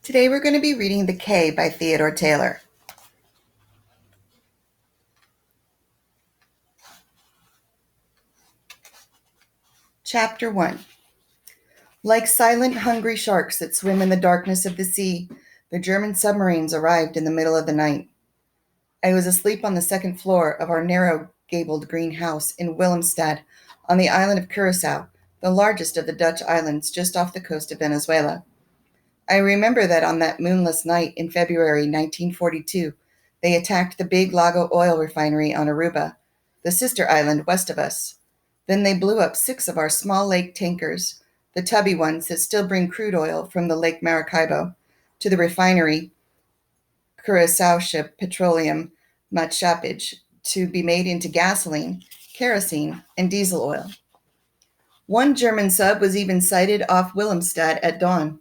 Today we're going to be reading The Cay by Theodore Taylor. Chapter 1. Like silent, hungry sharks that swim in the darkness of the sea, the German submarines arrived in the middle of the night. I was asleep on the second floor of our narrow, gabled green house in Willemstad on the island of Curacao, the largest of the Dutch islands just off the coast of Venezuela. I remember that on that moonless night in February 1942, they attacked the big Lago oil refinery on Aruba, the sister island west of us. Then they blew up 6 of our small lake tankers, the tubby ones that still bring crude oil from the Lake Maracaibo to the refinery Curacao ship Petroleum Machapage to be made into gasoline, kerosene, and diesel oil. One German sub was even sighted off Willemstad at dawn.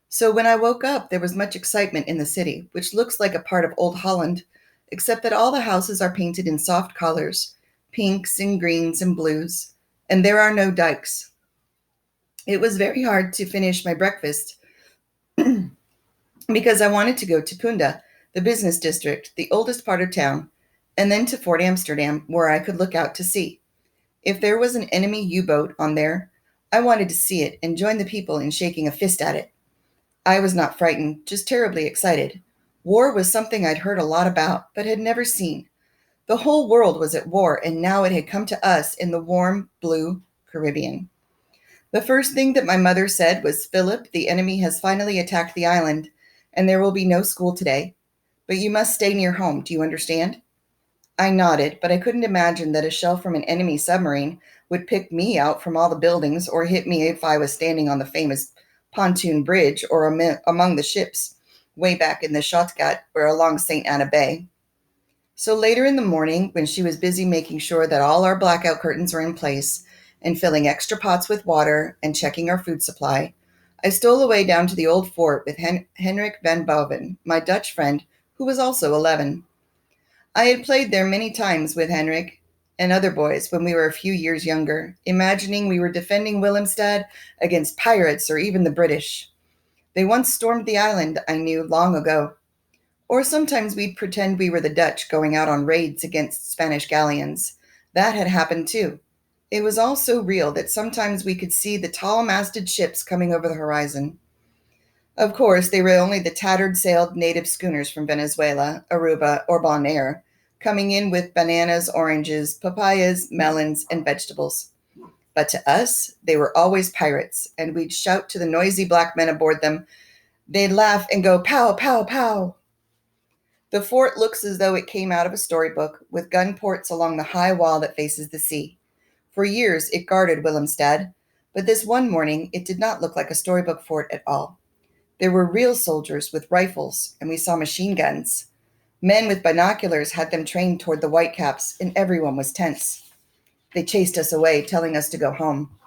So when I woke up, there was much excitement in the city, which looks like a part of Old Holland, except that all the houses are painted in soft colors, pinks and greens and blues, and there are no dikes. It was very hard to finish my breakfast because I wanted to go to Punda, the business district, the oldest part of town, and then to Fort Amsterdam, where I could look out to sea. If there was an enemy U-boat on there, I wanted to see it and join the people in shaking a fist at it. I was not frightened, just terribly excited. War was something I'd heard a lot about, but had never seen. The whole world was at war, and now it had come to us in the warm, blue Caribbean. The first thing that my mother said was, "Philip, the enemy has finally attacked the island, and there will be no school today. But you must stay near home, do you understand?" I nodded, but I couldn't imagine that a shell from an enemy submarine would pick me out from all the buildings or hit me if I was standing on the famous pontoon bridge or among the ships way back in the Schotgat or along St. Anna Bay. So later in the morning, when she was busy making sure that all our blackout curtains were in place and filling extra pots with water and checking our food supply, I stole away down to the old fort with Henrik van Boven, my Dutch friend, who was also 11. I had played there many times with Henrik and other boys when we were a few years younger, imagining we were defending Willemstad against pirates or even the British. They once stormed the island, I knew, long ago. Or sometimes we'd pretend we were the Dutch going out on raids against Spanish galleons. That had happened too. It was all so real that sometimes we could see the tall-masted ships coming over the horizon. Of course, they were only the tattered-sailed native schooners from Venezuela, Aruba, or Bonaire, coming in with bananas, oranges, papayas, melons, and vegetables. But to us, they were always pirates, and we'd shout to the noisy black men aboard them. They'd laugh and go, "Pow, pow, pow." The fort looks as though it came out of a storybook, with gun ports along the high wall that faces the sea. For years, it guarded Willemstad, but this one morning, it did not look like a storybook fort at all. There were real soldiers with rifles, and we saw machine guns. Men with binoculars had them trained toward the whitecaps, and everyone was tense. They chased us away, telling us to go home.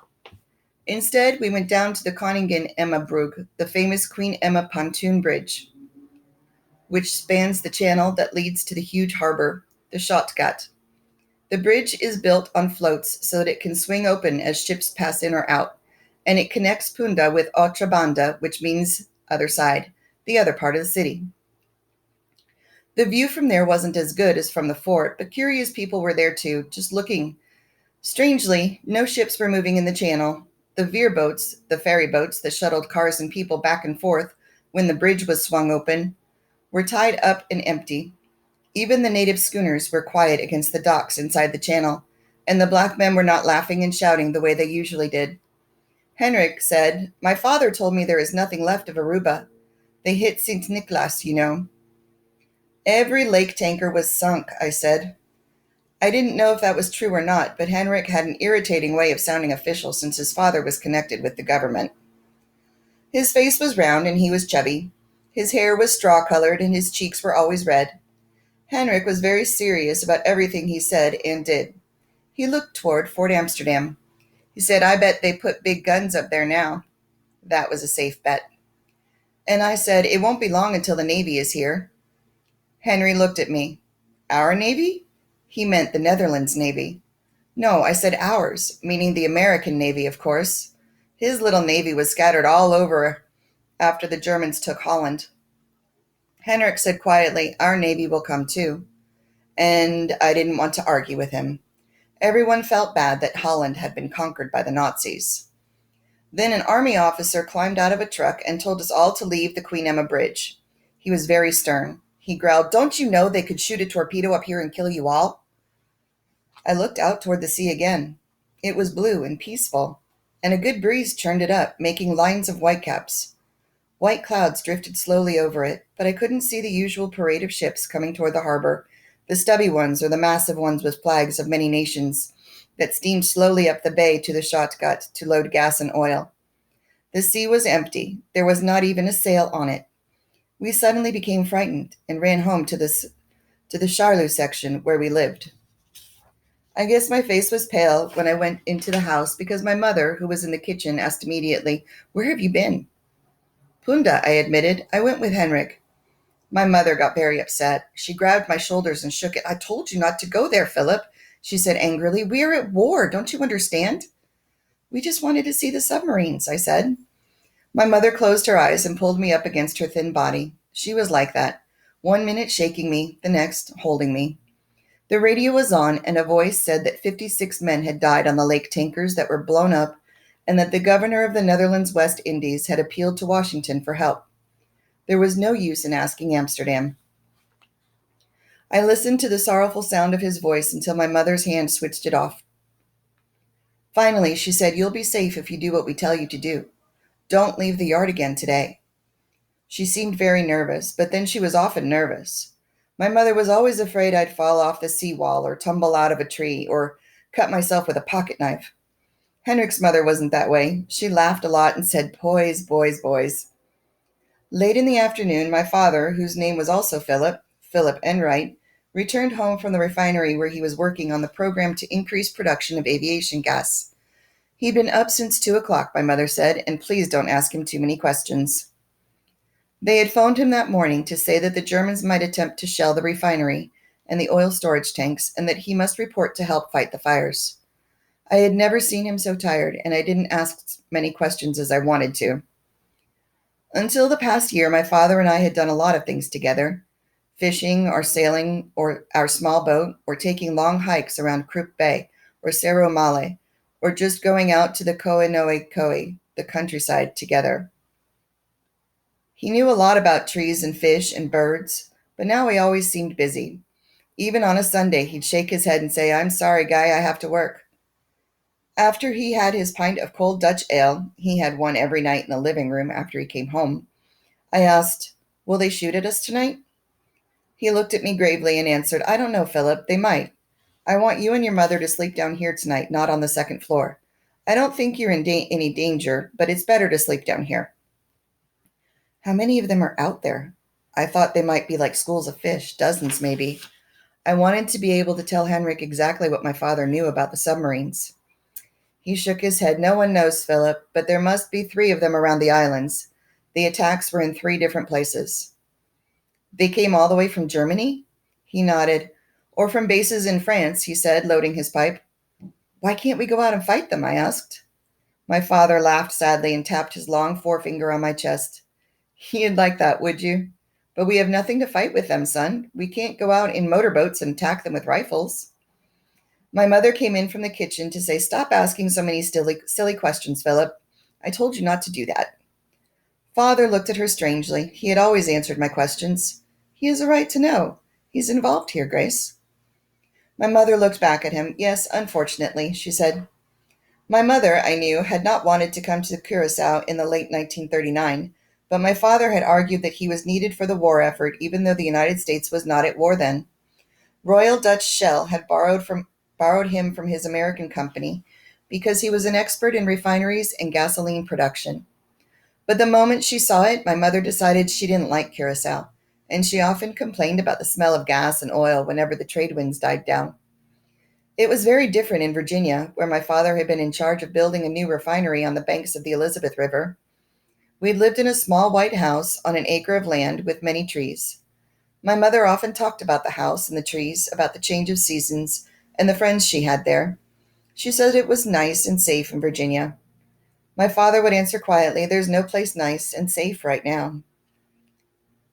Instead, we went down to the Koningen Emma Brug, the famous Queen Emma pontoon bridge, which spans the channel that leads to the huge harbor, the Schotgat. The bridge is built on floats so that it can swing open as ships pass in or out, and it connects Punda with Otra Banda, which means other side, the other part of the city. The view from there wasn't as good as from the fort, but curious people were there too, just looking. Strangely, no ships were moving in the channel. The veer boats, the ferry boats that shuttled cars and people back and forth when the bridge was swung open, were tied up and empty. Even the native schooners were quiet against the docks inside the channel, and the black men were not laughing and shouting the way they usually did. Henrik said, "My father told me there is nothing left of Aruba. They hit St. Nicholas, you know." "Every lake tanker was sunk," I said. I didn't know if that was true or not, but Henrik had an irritating way of sounding official since his father was connected with the government. His face was round and he was chubby. His hair was straw-colored and his cheeks were always red. Henrik was very serious about everything he said and did. He looked toward Fort Amsterdam. He said, "I bet they put big guns up there now." That was a safe bet. And I said, "It won't be long until the Navy is here." Henry looked at me. "Our Navy?" He meant the Netherlands Navy. "No," I said, "ours," meaning the American Navy, of course. His little navy was scattered all over after the Germans took Holland. Henrik said quietly, "Our Navy will come too." And I didn't want to argue with him. Everyone felt bad that Holland had been conquered by the Nazis. Then an army officer climbed out of a truck and told us all to leave the Queen Emma Bridge. He was very stern. He growled, "Don't you know they could shoot a torpedo up here and kill you all?" I looked out toward the sea again. It was blue and peaceful, and a good breeze churned it up, making lines of whitecaps. White clouds drifted slowly over it, but I couldn't see the usual parade of ships coming toward the harbor, the stubby ones or the massive ones with flags of many nations that steamed slowly up the bay to the Shotgut to load gas and oil. The sea was empty. There was not even a sail on it. We suddenly became frightened and ran home to the Charlot section where we lived. I guess my face was pale when I went into the house because my mother, who was in the kitchen, asked immediately, "Where have you been?" "Punda," I admitted. "I went with Henrik." My mother got very upset. She grabbed my shoulders and shook it. "I told you not to go there, Philip," she said angrily. "We are at war. Don't you understand?" "We just wanted to see the submarines," I said. My mother closed her eyes and pulled me up against her thin body. She was like that, 1 minute shaking me, the next holding me. The radio was on, and a voice said that 56 men had died on the lake tankers that were blown up, and that the governor of the Netherlands West Indies had appealed to Washington for help. There was no use in asking Amsterdam. I listened to the sorrowful sound of his voice until my mother's hand switched it off. Finally, she said, "You'll be safe if you do what we tell you to do. Don't leave the yard again today." She seemed very nervous, but then she was often nervous. My mother was always afraid I'd fall off the seawall or tumble out of a tree or cut myself with a pocket knife. Henrik's mother wasn't that way. She laughed a lot and said, "Boys, boys, boys." Late in the afternoon, my father, whose name was also Philip Enright, returned home from the refinery where he was working on the program to increase production of aviation gas. He'd been up since 2 o'clock, my mother said, and please don't ask him too many questions. They had phoned him that morning to say that the Germans might attempt to shell the refinery and the oil storage tanks, and that he must report to help fight the fires. I had never seen him so tired, and I didn't ask many questions as I wanted to. Until the past year, my father and I had done a lot of things together: fishing or sailing or our small boat, or taking long hikes around Krupp Bay or Cerro Male, or just going out to the Koe, the countryside, together. He knew a lot about trees and fish and birds, but now he always seemed busy. Even on a Sunday, he'd shake his head and say, "I'm sorry, Guy, I have to work." After he had his pint of cold Dutch ale, he had one every night in the living room after he came home, I asked, "Will they shoot at us tonight?" He looked at me gravely and answered, "I don't know, Philip. They might. I want you and your mother to sleep down here tonight, not on the second floor. I don't think you're in any danger, but it's better to sleep down here." How many of them are out there? I thought they might be like schools of fish, dozens maybe. I wanted to be able to tell Henrik exactly what my father knew about the submarines. He shook his head. "No one knows, Philip, but there must be 3 of them around the islands. The attacks were in 3 different places." "They came all the way from Germany?" He nodded. "Or from bases in France," he said, loading his pipe. "Why can't we go out and fight them?" I asked. My father laughed sadly and tapped his long forefinger on my chest. "You'd like that, would you? But we have nothing to fight with them, son. We can't go out in motorboats and attack them with rifles." My mother came in from the kitchen to say, "Stop asking so many silly questions, Philip. I told you not to do that." Father looked at her strangely. He had always answered my questions. "He has a right to know. He's involved here, Grace." My mother looked back at him. "Yes, unfortunately," she said. My mother, I knew, had not wanted to come to Curaçao in the late 1939, but my father had argued that he was needed for the war effort, even though the United States was not at war then. Royal Dutch Shell had borrowed him from his American company because he was an expert in refineries and gasoline production. But the moment she saw it, my mother decided she didn't like Curaçao, and she often complained about the smell of gas and oil whenever the trade winds died down. It was very different in Virginia, where my father had been in charge of building a new refinery on the banks of the Elizabeth River. We'd lived in a small white house on an acre of land with many trees. My mother often talked about the house and the trees, about the change of seasons, and the friends she had there. She said it was nice and safe in Virginia. My father would answer quietly, "There's no place nice and safe right now."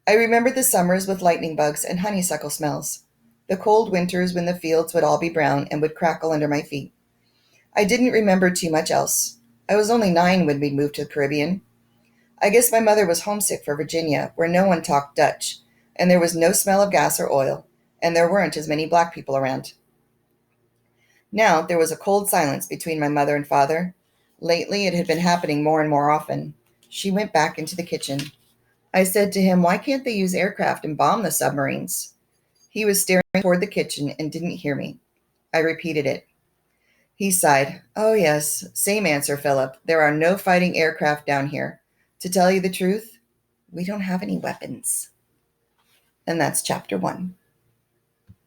I remembered the summers with lightning bugs and honeysuckle smells, the cold winters when the fields would all be brown and would crackle under my feet. I didn't remember too much else. I was only 9 when we moved to the Caribbean. I guess my mother was homesick for Virginia, where no one talked Dutch, and there was no smell of gas or oil, and there weren't as many black people around. Now there was a cold silence between my mother and father. Lately, it had been happening more and more often. She went back into the kitchen. I said to him, "Why can't they use aircraft and bomb the submarines?" He was staring toward the kitchen and didn't hear me. I repeated it. He sighed. "Oh, yes, same answer, Philip. There are no fighting aircraft down here. To tell you the truth, we don't have any weapons." And that's chapter 1.